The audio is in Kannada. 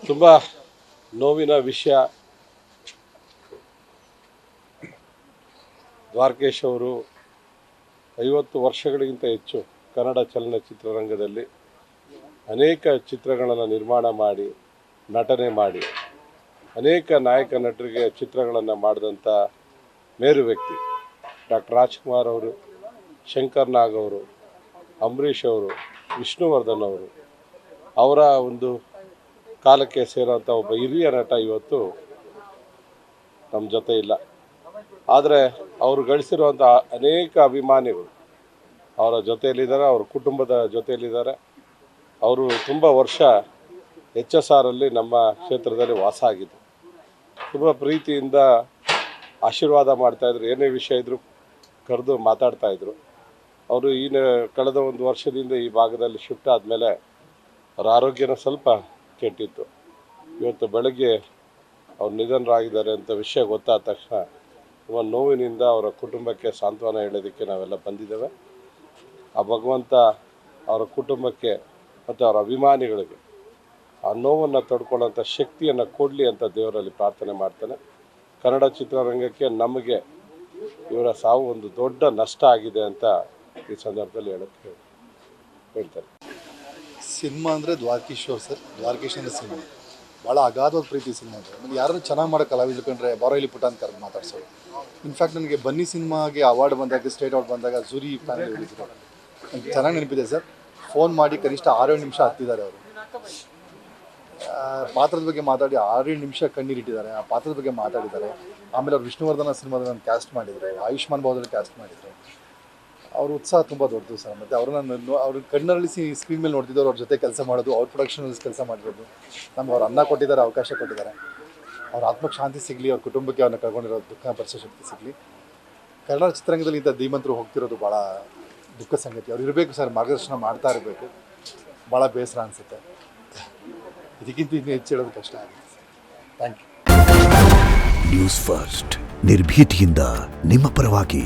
ತುಂಬ ನೋವಿನ ವಿಷಯ. ದ್ವಾರಕೀಶ್ ಅವರು 50 ವರ್ಷಗಳಿಗಿಂತ ಹೆಚ್ಚು ಕನ್ನಡ ಚಲನಚಿತ್ರರಂಗದಲ್ಲಿ ಅನೇಕ ಚಿತ್ರಗಳನ್ನು ನಿರ್ಮಾಣ ಮಾಡಿ ನಟನೆ ಮಾಡಿ ಅನೇಕ ನಾಯಕ ನಟರಿಗೆ ಚಿತ್ರಗಳನ್ನು ಮಾಡಿದಂಥ ಮೇರು ವ್ಯಕ್ತಿ. ಡಾಕ್ಟರ್ ರಾಜ್ಕುಮಾರ್ ಅವರು, ಶಂಕರ್ ನಾಗ್ ಅವರು, ಅಂಬರೀಷ್ ಅವರು, ವಿಷ್ಣುವರ್ಧನ್ ಅವರು, ಅವರ ಒಂದು ಕಾಲಕ್ಕೆ ಸೇರೋಂಥ ಒಬ್ಬ ಹಿರಿಯ ನಟ ಇವತ್ತು ನಮ್ಮ ಜೊತೆ ಇಲ್ಲ. ಆದರೆ ಅವರು ಗಳಿಸಿರುವಂಥ ಅನೇಕ ಅಭಿಮಾನಿಗಳು ಅವರ ಜೊತೆಯಲ್ಲಿದ್ದಾರೆ, ಅವ್ರ ಕುಟುಂಬದ ಜೊತೆಯಲ್ಲಿದ್ದಾರೆ. ಅವರು ತುಂಬ ವರ್ಷ HSR ಅಲ್ಲಿ ನಮ್ಮ ಕ್ಷೇತ್ರದಲ್ಲಿ ವಾಸ ಆಗಿದ್ದು, ತುಂಬ ಪ್ರೀತಿಯಿಂದ ಆಶೀರ್ವಾದ ಮಾಡ್ತಾಯಿದ್ರು. ಏನೇ ವಿಷಯ ಇದ್ದರೂ ಕರೆದು ಮಾತಾಡ್ತಾಯಿದ್ರು. ಅವರು ಕಳೆದ ಒಂದು ವರ್ಷದಿಂದ ಈ ಭಾಗದಲ್ಲಿ ಶಿಫ್ಟ್ ಆದಮೇಲೆ ಅವರ ಆರೋಗ್ಯನ ಸ್ವಲ್ಪ ಕೆಟ್ಟಿತ್ತು. ಇವತ್ತು ಬೆಳಗ್ಗೆ ಅವ್ರು ನಿಧನರಾಗಿದ್ದಾರೆ ಅಂತ ವಿಷಯ ಗೊತ್ತಾದ ತಕ್ಷಣ ತುಂಬ ನೋವಿನಿಂದ ಅವರ ಕುಟುಂಬಕ್ಕೆ ಸಾಂತ್ವನ ಹೇಳೋದಕ್ಕೆ ನಾವೆಲ್ಲ ಬಂದಿದ್ದೇವೆ. ಆ ಭಗವಂತ ಅವರ ಕುಟುಂಬಕ್ಕೆ ಮತ್ತು ಅವರ ಅಭಿಮಾನಿಗಳಿಗೆ ಆ ನೋವನ್ನು ತಡ್ಕೊಳ್ಳೋಂಥ ಶಕ್ತಿಯನ್ನು ಕೊಡಲಿ ಅಂತ ದೇವರಲ್ಲಿ ಪ್ರಾರ್ಥನೆ ಮಾಡ್ತಾನೆ. ಕನ್ನಡ ಚಿತ್ರರಂಗಕ್ಕೆ ನಮಗೆ ಇವರ ಸಾವು ಒಂದು ದೊಡ್ಡ ನಷ್ಟ ಆಗಿದೆ ಅಂತ ಈ ಸಂದರ್ಭದಲ್ಲಿ ಹೇಳ್ತಾರೆ. ಸಿನಿಮಾ ಅಂದರೆ ದ್ವಾರಕೀಶ್ವರ್ ಸರ್. ದ್ವಾರಕೀಶ್ ಅಂದರೆ ಸಿನಿಮಾ ಭಾಳ ಅಗಾಧವಾದ ಪ್ರೀತಿ ಸಿನಿಮಾ ಅಂದರೆ. ಆಮೇಲೆ ಯಾರು ಚೆನ್ನಾಗಿ ಮಾಡೋ ಕಲಾವಿದ್ರು ಕಂಡ್ರೆ ಬಾರೋ ಇಲ್ಲಿ ಪುಟ್ಟ ಅಂತ ಕರೆದು ಮಾತಾಡ್ಸೋರು. ಇನ್ಫ್ಯಾಕ್ಟ್ ನನಗೆ ಬನ್ನಿ ಸಿನಿಮಾಗೆ ಅವಾರ್ಡ್ ಬಂದಾಗ, ಸ್ಟೇಟ್ ಅವಾರ್ಡ್ ಬಂದಾಗ ಜೂರಿ ಪ್ಯಾನಲ್ ಹೇಳಿದ್ರು. ನನಗೆ ಚೆನ್ನಾಗಿ ನೆನಪಿದೆ ಸರ್. ಫೋನ್ ಮಾಡಿ ಕನಿಷ್ಠ 6-7 ನಿಮಿಷ ಹತ್ತಿದ್ದಾರೆ ಅವರು. ಪಾತ್ರದ ಬಗ್ಗೆ ಮಾತಾಡಿ 6-7 ನಿಮಿಷ ಕಣ್ಣೀರಿಟ್ಟಿದ್ದಾರೆ. ಆ ಪಾತ್ರದ ಬಗ್ಗೆ ಮಾತಾಡಿದ್ದಾರೆ. ಆಮೇಲೆ ಅವ್ರು ವಿಷ್ಣುವರ್ಧನ ಸಿನಿಮಾದಲ್ಲಿ ನಾನು ಕ್ಯಾಸ್ಟ್ ಮಾಡಿದರು, ಆಯುಷ್ಮಾನ್ ಭಾವದಲ್ಲಿ ಕ್ಯಾಸ್ಟ್ ಮಾಡಿದರು. ಅವ್ರ ಉತ್ಸಾಹ ತುಂಬ ದೊಡ್ಡದು ಸರ್. ಮತ್ತು ಅವ್ರ ಕಣ್ಣಲ್ಲಿ ಸ್ಕ್ರೀನ್ ಮೇಲೆ ನೋಡ್ತಿದ್ದವ್ರು, ಅವ್ರ ಜೊತೆ ಕೆಲಸ ಮಾಡೋದು, ಅವ್ರ ಪ್ರೊಡಕ್ಷನಲ್ಲಿ ಕೆಲಸ ಮಾಡಿರೋದು, ನಮ್ಗೆ ಅವ್ರು ಅನ್ನ ಕೊಟ್ಟಿದ್ದಾರೆ, ಅವಕಾಶ ಕೊಟ್ಟಿದ್ದಾರೆ. ಅವ್ರ ಆತ್ಮಕ್ಕೆ ಶಾಂತಿ ಸಿಗಲಿ, ಅವ್ರ ಕುಟುಂಬಕ್ಕೆ ಅವ್ರನ್ನ ಕಳ್ಕೊಂಡಿರೋ ದುಃಖ ಭರಿಸೋ ಶಕ್ತಿ ಸಿಗಲಿ. ಕನ್ನಡ ಚಿತ್ರರಂಗದಲ್ಲಿ ಇಂಥ ಧೀಮಂತರು ಹೋಗ್ತಿರೋದು ಭಾಳ ದುಃಖ ಸಂಗತಿ. ಅವ್ರು ಇರಬೇಕು ಸರ್, ಮಾರ್ಗದರ್ಶನ ಮಾಡ್ತಾ ಇರಬೇಕು. ಭಾಳ ಬೇಸರ ಅನಿಸುತ್ತೆ. ಇದಕ್ಕಿಂತ ಇನ್ನೂ ಹೆಚ್ಚು ಹೇಳೋದು ಕಷ್ಟ ಆಗುತ್ತೆ sir. Thank you. News first, ನಿರ್ಭೀತಿಯಿಂದ ನಿಮ್ಮ ಪರವಾಗಿ.